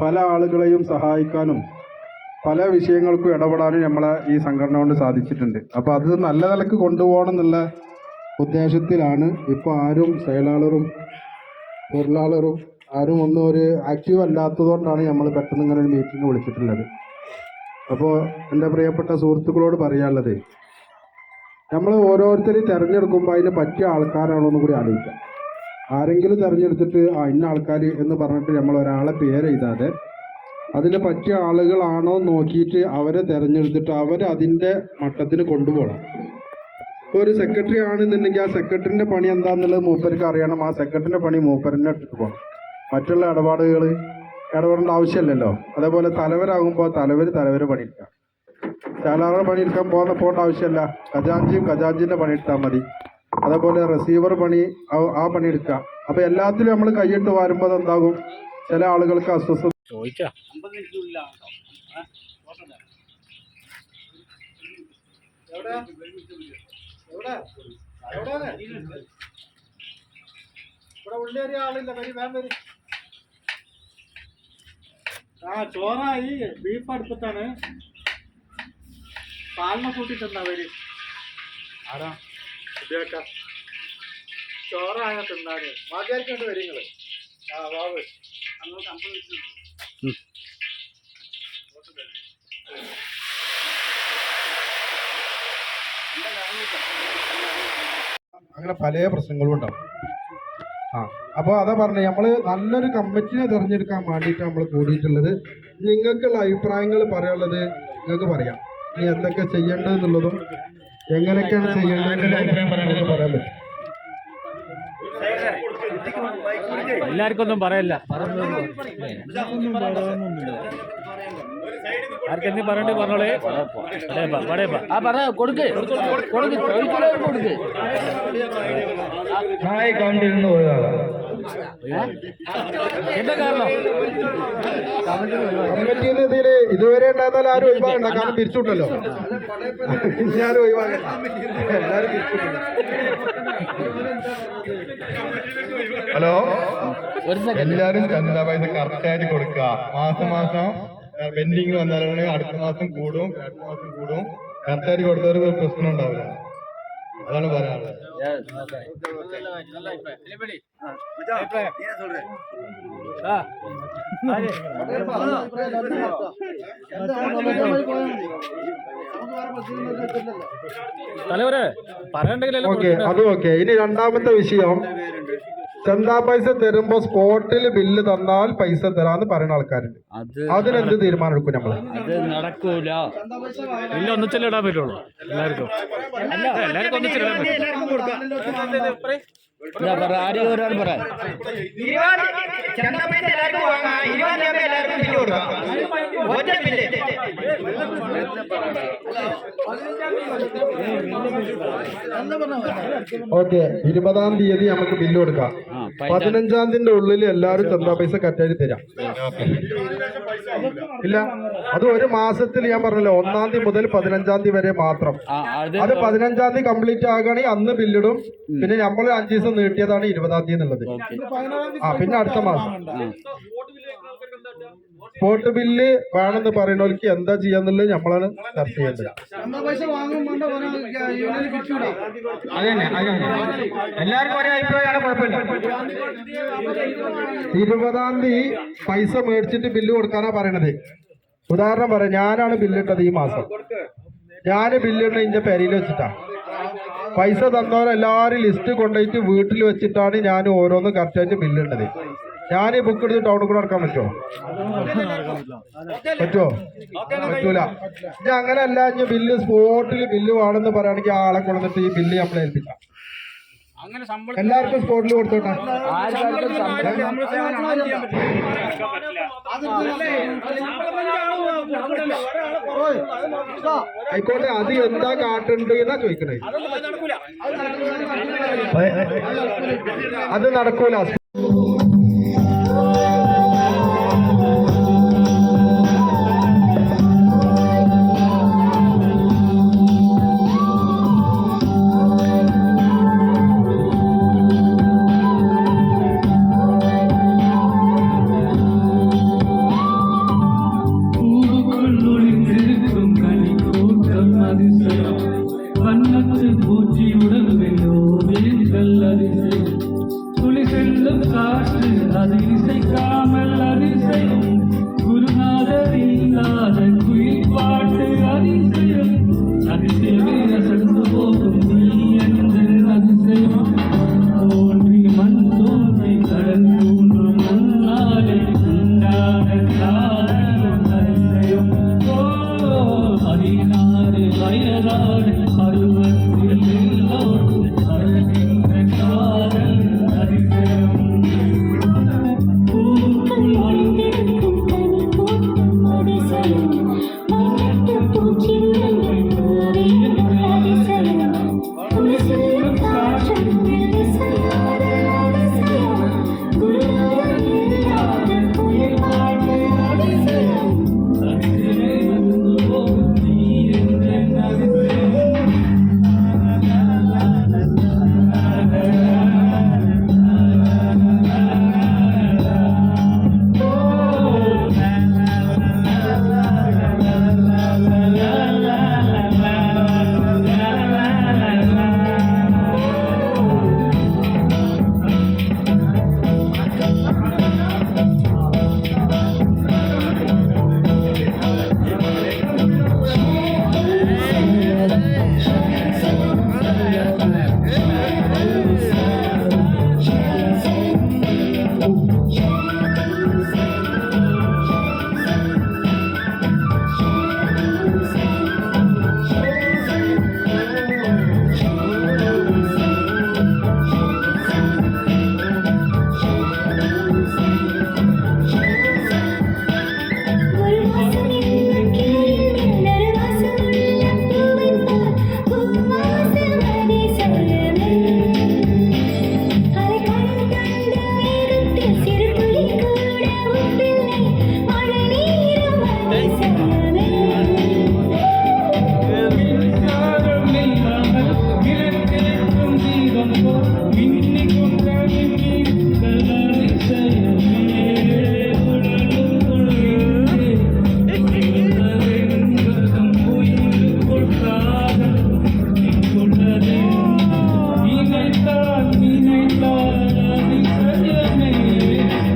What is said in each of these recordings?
പല ആളുകളെയും സഹായിക്കാനും പല വിഷയങ്ങൾക്കും ഇടപെടാനും നമ്മളെ ഈ സംഘടന കൊണ്ട് സാധിച്ചിട്ടുണ്ട്. അപ്പോൾ അത് നല്ല നിലക്ക് കൊണ്ടുപോകണം എന്നുള്ള ഉദ്ദേശത്തിലാണ് ഇപ്പോൾ ആരും സെയിലാളറും പൊരുളാളറും ആരും ഒന്നും ഒരു ആക്റ്റീവ് അല്ലാത്തതുകൊണ്ടാണ് നമ്മൾ പെട്ടെന്ന് ഇങ്ങനെ ഒരു മീറ്റിംഗ് വിളിച്ചിട്ടുള്ളത്. അപ്പോൾ എൻ്റെ പ്രിയപ്പെട്ട സുഹൃത്തുക്കളോട് പറയാനുള്ളത്, നമ്മൾ ഓരോരുത്തരെയും തിരഞ്ഞെടുക്കുമ്പോൾ അതിന് പറ്റിയ ആൾക്കാരാണോ എന്ന് കൂടി ആലോചിക്കാം. ആരെങ്കിലും തിരഞ്ഞെടുത്തിട്ട് ഇന്ന ആൾക്കാർ എന്ന് പറഞ്ഞിട്ട് നമ്മൾ ഒരാളെ പേര് എഴുതാതെ അതിന് പറ്റിയ ആളുകളാണോ നോക്കിയിട്ട് അവരെ തിരഞ്ഞെടുത്തിട്ട് അവരതിൻ്റെ മട്ടത്തിന് കൊണ്ടുപോകണം. ഇപ്പോൾ ഒരു സെക്രട്ടറി ആണെന്നുണ്ടെങ്കിൽ ആ സെക്രട്ടറിൻ്റെ പണി എന്താണെന്നുള്ളത് മൂപ്പർക്ക് അറിയണം. ആ സെക്രട്ടറിൻ്റെ പണി മൂപ്പരനെ എടുത്തിട്ട് പോകണം. മറ്റുള്ള ഇടപെടേണ്ട ആവശ്യമില്ലല്ലോ. അതേപോലെ തലവരാകുമ്പോൾ തലവർ പണിയെടുക്കാം. ചാലാറുടെ പണിയെടുക്കാൻ പോകേണ്ട ആവശ്യമില്ല. ഖജാഞ്ചിൻ്റെ പണിയെടുത്താൽ മതി. അതേപോലെ റിസീവർ പണി ആ പണിയെടുക്കുക. അപ്പോൾ എല്ലാത്തിലും നമ്മൾ കൈയിട്ട് വരുമ്പോൾ എന്താകും, ചില ആളുകൾക്ക് അസ്വസ്ഥത. ചോറായി, ബീഫ് അടുപ്പത്താണ്. പാലിനെ കൂട്ടിട്ടുണ്ടാ വരി ആരാ ഉപയോഗിക്കാം. ചോറായ തിന്നാന് വാദ്യാർക്കൊണ്ട് വരിങ്ങള്. വാവ് അങ്ങനെ പല പ്രശ്നങ്ങളും ഉണ്ടാവും. അപ്പോൾ അതാ പറഞ്ഞത്, നമ്മൾ നല്ലൊരു കമ്മിറ്റിനെ തിരഞ്ഞെടുക്കാൻ വേണ്ടിയിട്ട് നമ്മൾ കൂടിയിട്ടുള്ളത്. നിങ്ങൾക്കുള്ള അഭിപ്രായങ്ങൾ പറയാനുള്ളത് നിങ്ങൾക്ക് പറയാം. ഇനി എന്തൊക്കെ ചെയ്യേണ്ടതെന്നുള്ളതും എങ്ങനെയൊക്കെയാണ് ചെയ്യേണ്ടതെന്നുള്ളതും പറയാൻ പറ്റും. എല്ലാവർക്കും ഒന്നും പറയല്ല. ആർക്കെന്ത് പറയണ്ടേ പറഞ്ഞോളേ. കൊടുക്ക് കണ്ടിരുന്നു പോയതാണ്. എന്താ കാരണം? കമ്മിറ്റിയിൽ ഇതിൽ ഇതുവരെ ഉണ്ടായിരുന്നാലും ആരും ഒഴിവാകണ്ട. കാരണം പിരിച്ചുവിട്ടല്ലോ. ഇനി ആരും ഒഴിവാകണ്ട. എല്ലാവരും പിരിച്ചുവിട്ടില്ല. ഹലോ, എല്ലാവരും ചന്ദന പൈസ കറക്റ്റായിട്ട് കൊടുക്കുക. മാസം പെൻഡിങ് വന്നാലാണ് അടുത്ത മാസം കൂടും, കറക്റ്റായിട്ട് കൊടുത്തവർക്ക് ഒരു പ്രശ്നം ഉണ്ടാവില്ല. അതാണ് പറയാനുള്ളത്. അത് ഓക്കെ. ഇനി രണ്ടാമത്തെ വിഷയം, ചന്ദാ പൈസ തരുമ്പോ സ്പോട്ടിൽ ബില്ല് തന്നാൽ പൈസ തരാന്ന് പറയുന്ന ആൾക്കാരുണ്ട്. അതിനെന്ത് തീരുമാനം എടുക്കും നമ്മള്? അത് നടക്കൂല. ഇല്ല, ഒന്നിച്ചിടാൻ പറ്റുള്ളൂ. എല്ലാവർക്കും ഒന്നിച്ചിടാൻ പറ്റും. ഒരാൾ പറയാം. ഓക്കെ, 20-ാം തീയതി നമുക്ക് ബില്ല് കൊടുക്കാം. 15-ാം തീയതിന്റെ ഉള്ളിൽ എല്ലാവരും ചന്ദാ പൈസ കറ്റായി തരാം. ഇല്ല, അത് ഒരു മാസത്തിൽ ഞാൻ പറഞ്ഞല്ലോ, 1-ാം തീയതി മുതൽ 15-ാം തീയതി വരെ മാത്രം. അത് 15-ാം തീയതി കംപ്ലീറ്റ് ആകുകയാണെങ്കിൽ അന്ന് ബില്ലിടും. പിന്നെ നമ്മൾ 5 ദിവസം നീട്ടിയതാണ് 20-ാം തീയതി എന്നുള്ളത്. പിന്നെ അടുത്ത മാസം സ്പോട്ട് ബില്ല് വേണമെന്ന് പറയുന്നവർക്ക് എന്താ ചെയ്യാന്നുള്ളത് നമ്മളാണ് ചർച്ച ചെയ്യേണ്ടത്. എല്ലാവർക്കും ഒരേ അഭിപ്രായമാണ്, കുഴപ്പമില്ല. 20-ാം തീയതി പൈസ മേടിച്ചിട്ട് ബില്ല് കൊടുക്കാനാ പറയണത്. ഉദാഹരണം പറയാം, ഞാനാണ് ബില്ലിട്ടത് ഈ മാസം. ഞാൻ ബില്ലിടുന്ന ഇന്റെ പെരയിൽ വെച്ചിട്ടാ. പൈസ തന്നവരെല്ലാവരും ലിസ്റ്റ് കൊണ്ടുപോയിട്ട് വീട്ടിൽ വെച്ചിട്ടാണ് ഞാൻ ഓരോന്നും കറക്റ്റായിട്ട് ബില്ലിട്ടത്. ഞാൻ ഈ ബുക്ക് എടുത്ത് ടൗണിൽ കൂടെ നടക്കാൻ പറ്റുമോ? പറ്റൂല. ഇനി അങ്ങനെയല്ല, ഇനി ബില്ല് സ്പോട്ടിൽ ബില്ല് വേണമെന്ന് പറയുകയാണെങ്കിൽ ആളെ കൊണ്ടുവന്നിട്ട് ഈ ബില്ല് നമ്മളെ ഏൽപ്പിക്കാം. എല്ലാവർക്കും സ്പോട്ടിൽ കൊടുത്തോട്ടെ. ആയിക്കോട്ടെ, അത് എന്താ കാട്ടുണ്ട് എന്നാ ചോദിക്കണേ. അത് നടക്കൂല. காற்று அது இசைக்காமல் அதிசயம் குருநாதர் இல்லாத குயில் பாட்டு அதிசயம் அதிசயமே அசந்து போகும் நீ என்ற அதிசயம் தோன்றி மண் தோன்றி கடல் தோன்றும் முன்னாலே உண்டான காரணம் அதிசயம் ஓ 16 வயதான பருவத்தில் எல்லோரும் அழகின்ற காதல் அதிசயம் பூக்கள் ஒளிந்திருக்கும் தனி கூட்டம் அதிசயம் மலர்ந்த பூச்சிகள் பூவின் அதிசயம் உலகில் காற்றும் அதிசயாத அதிசயம் குருநாதர் இல்லாத குயில் பாட்டு அதிசயம் அதிசயமே அசந்து போகும் நீ என்ற அதிசயம் ஒரு வாசலில் கீழில் மின்னல் வாசமுள்ள பூவைப் போல் பூவாசம் அதிசயமே அலைக்கடல் தாண்ட வேகத்தில் சிறு துளி கூட ஒப்பில்லை மழை நீரும் அதிசயமே காதல் இல்லாமல் இலக்கிற்கும் தீபம் போல் மின்னிக் கொண்ட மின்னிக்கல் அதிசயமே உடலும் குளிர்ந்தே உள்ளதென்பதும் உயிருக்குள் காதல் இங்குள்ளதே நினைத்தால் அதிசயமே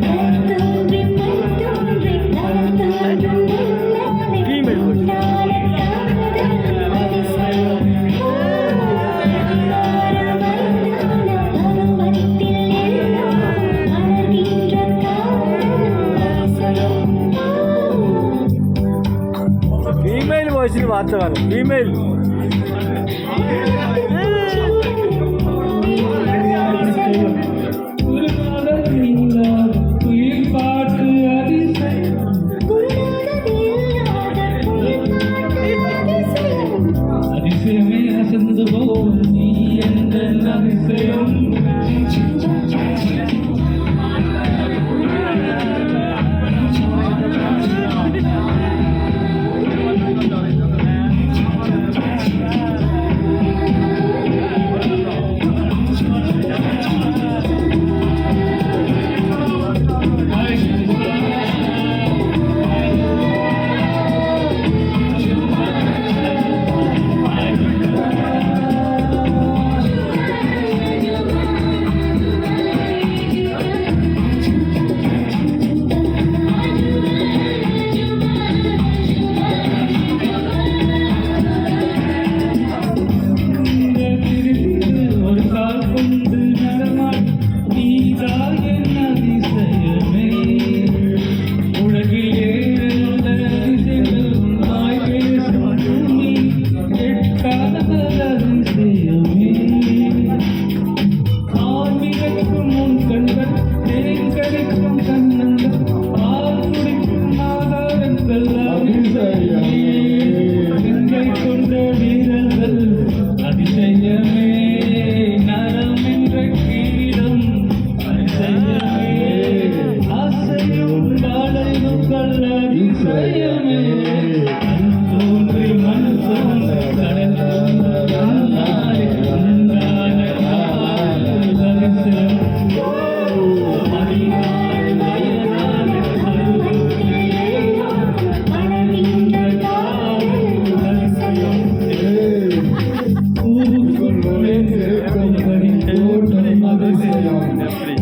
தோன்றி மண் தோன்றி கடல் தோன்றும் முன்னாலே உண்டான காதல் அதிசயம் பருவத்தில் எல்லோரும் அழகின்ற காதல் அதிசயம் ഫീമെയിൽ വോയിസിൽ വാർത്ത കാണും ഫീമെയിൽ குருநாதர் இல்லாத குயில் பாட்டு அதிசயம் அதிசயமே அசந்து போகும் நீ என்ற அதிசயம் ஒரு கால் கொண்டு நடமாய் நீதான் என் அதிசயமே உலகில் ஏழுள்ள அதிசயங்கள் உன்னாய் பேசும் நீ எட்டாத அதிசயமே ஆன்மீகத்துக்கும் உன் கண்கள் தேன் கடிக்கும் கண்ணங்கள் பால் குடிக்கும் ஆதாரங்கள் அதிசயமே எங்கை கொண்ட வீரர்கள் அதிசயமே நரம் என்ற கீழம் அதிசயமே ஆசையும் வாழைகள் அதிசயமே மண் தோன்றி மண் தோன்ற கடல் தோன்ற நாளே உண்டான காதல் அதிசயம்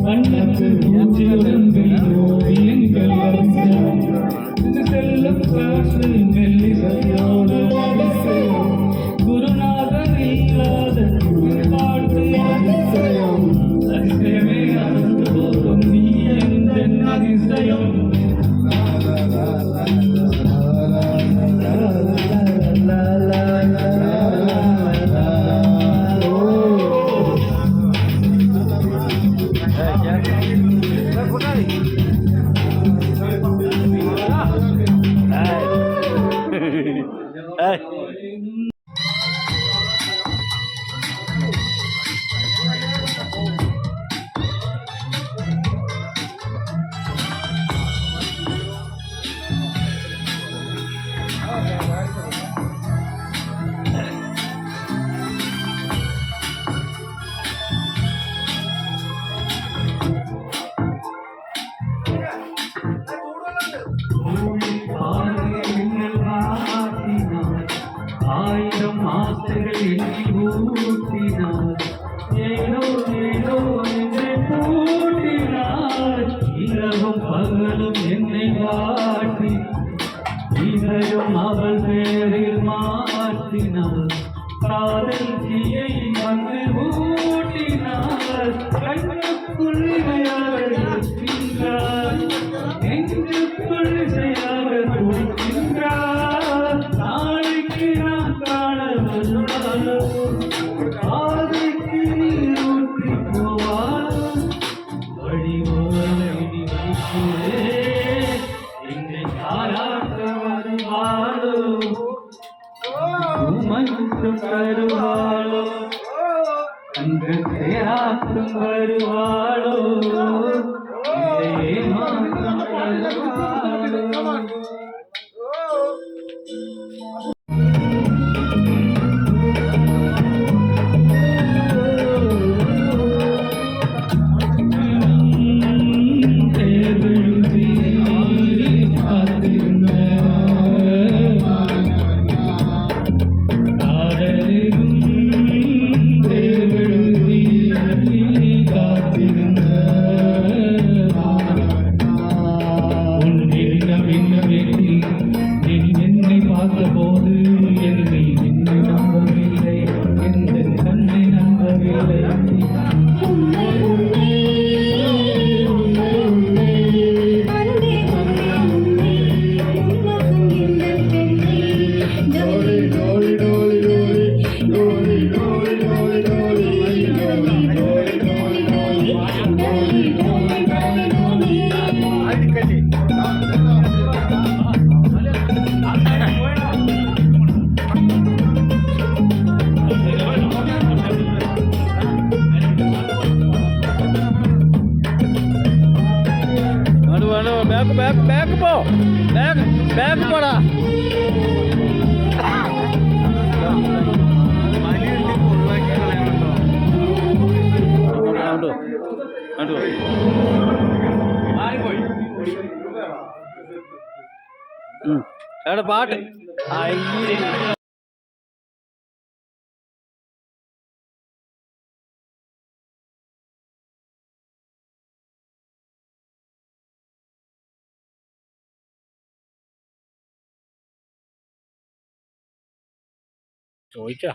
வண்ணத்து பூச்சியுடன்கள் ஓவியங்கள் அதிசயம் செல்லும் காற்று மெல்லிசையோடு அதிசயம் குருநாதர் இல்லாத பாட்டு அதிசயம் அதிசயமே அறந்து போகும் நீ எந்த அதிசயம் ஆயிரம் ஆசைகள் எண்ணி ஊட்டினார் ஏனோ ஏனோ என்னை பூட்டினார் இரவும் பகலும் என்னை வாட்டி இதயம் அவள் பேரில் மாற்றினார் காதல் தீயை வந்து ஊட்டினார் கண்ணுக்குள் இருக்கின்றார் நெஞ்சுக்குள் இசையாக துடிக்கின்றார் நாளைக்கு நான் காண வந்தாலோ ஆதைக்கு நீர் ஊற்றி போவார் வழிவோரை என்னை தாராட்ட வருவாளோ உமக்கும் வருவாளோ அங்கு தேராக்கும் வருவாளோ ஏமாற்றம் வருவாளோ பார்த்தபோது என்னை நம்பவில்லை எந்த கண்ணை நம்பவில்லை ബാക്ക് പോടാ എവിടെ പാട്ട് ചോദിച്ചാ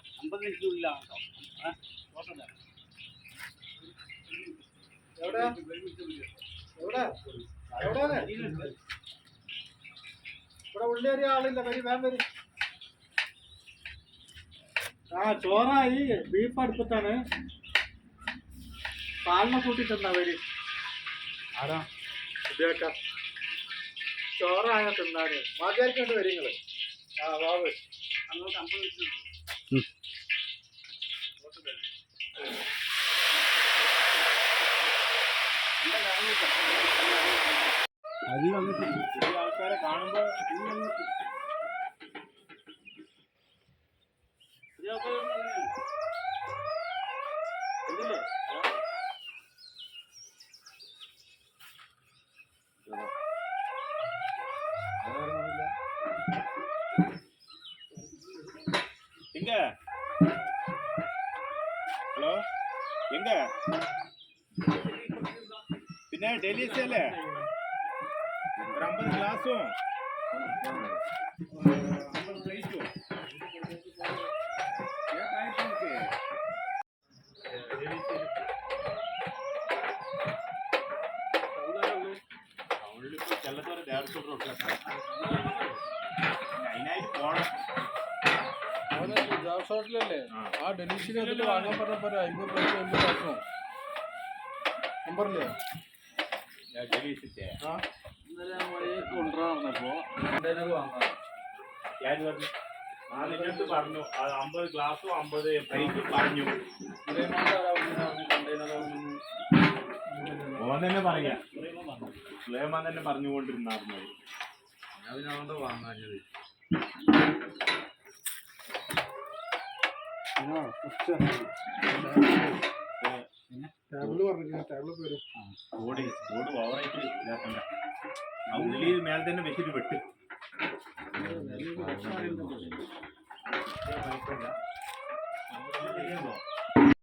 ഇവിടെ ഉള്ളേറിയ ആളില്ല വരി വേം വരി ആ ചോറായി ബീഫ് അടുപ്പത്താണ് പാലിനെ കൂട്ടിട്ടെന്നാ വരി ആരാ ഉപയോഗിക്ക ചോറായ തിന്നാന് മാതിയാർക്കൊണ്ട് വരി നിങ്ങള് ആ വാവ് അങ്ങോട്ട് 50 മിനിറ്റ് ആൾക്കാരെ കാണുമ്പോ எங்க ஹலோ எங்க പിന്നെ ഡെലീസി അല്ലേ ഒരു 50 ഗ്ലാസും 50 പ്ലേറ്റും ടൗണിലിപ്പോ ചെല്ലത്തോടെ ദേവത്തോടെ അതിനായിട്ട് പോണം. ഷോട്ടിലല്ലേ ആ ഡെലിഷ്യസ് വാങ്ങാൻ പറഞ്ഞപ്പോ 50 പ്ലേറ്റ് 50 ഗ്ലാസോ നമ്പറില്ലേ ഡെലീസിന്റെ ആ കൊണ്ടുവന്നപ്പോ കണ്ടെയ്നർ വാങ്ങാം. ഞാൻ പറഞ്ഞു നിന്നടുത്ത് പറഞ്ഞു അത് 50 ഗ്ലാസും 50 പ്ലേറ്റും പറഞ്ഞു. ഓൻ തന്നെ പറയാ സുലൈമാൻ തന്നെ പറഞ്ഞുകൊണ്ടിരുന്നായിരുന്നു. അതിനോണ്ട് വാങ്ങാഞ്ഞത്. ടേബിള് പറഞ്ഞു ടേബിളൊക്കെ വരും ഓട് ഓവറായിട്ട് ഇതാക്കണ്ട. ആ ഉള്ളി മേലെ തന്നെ വെച്ചിട്ട് വെട്ട്.